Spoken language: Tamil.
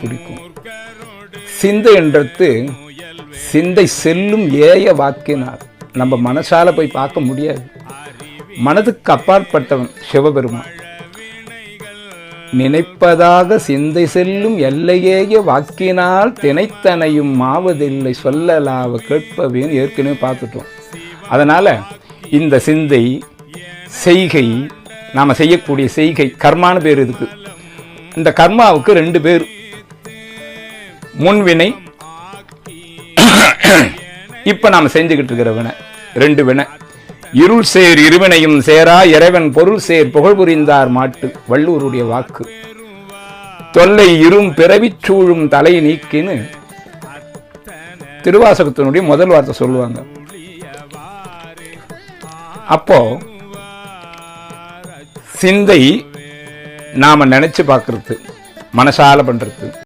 பிடிக்கும். சிந்தை என்றது சிந்தை செல்லும் ஏய வாக்கினார். நம்ம மனசால போய் பார்க்க முடியாது. மனதுக்கு அப்பாற்பட்டவன் சிவபெருமான். நினைப்பதாக சிந்தை செல்லும் எல்லையேய வாக்கினால் தினைத்தனையும் மாவதில்லை சொல்லலாவ கேட்பவேன்னு ஏற்கனவே பார்த்துட்டோம். அதனால இந்த சிந்தை செய்கை, நாம் செய்யக்கூடிய செய்கை கர்மான்னு பேர். இதுக்கு இந்த கர்மாவுக்கு 2 பேர். முன்வினை, இப்ப நாம் செஞ்சுக்கிட்டு இருக்கிற வினை. 2 வினை. இருள் சேர் இருவினையும் சேரா இறைவன் பொருள் சேர் புகழ் புரிந்தார் மாட்டு, வள்ளுவருடைய வாக்கு. தொல்லை இரும் பிறவிச் சூழும் தலை நீக்கின்னு திருவாசகத்தினுடைய முதல் வார்த்தை சொல்லுவாங்க. அப்போ சிந்தை நாம நினைச்சு பார்க்கறது, மனசால பண்றது.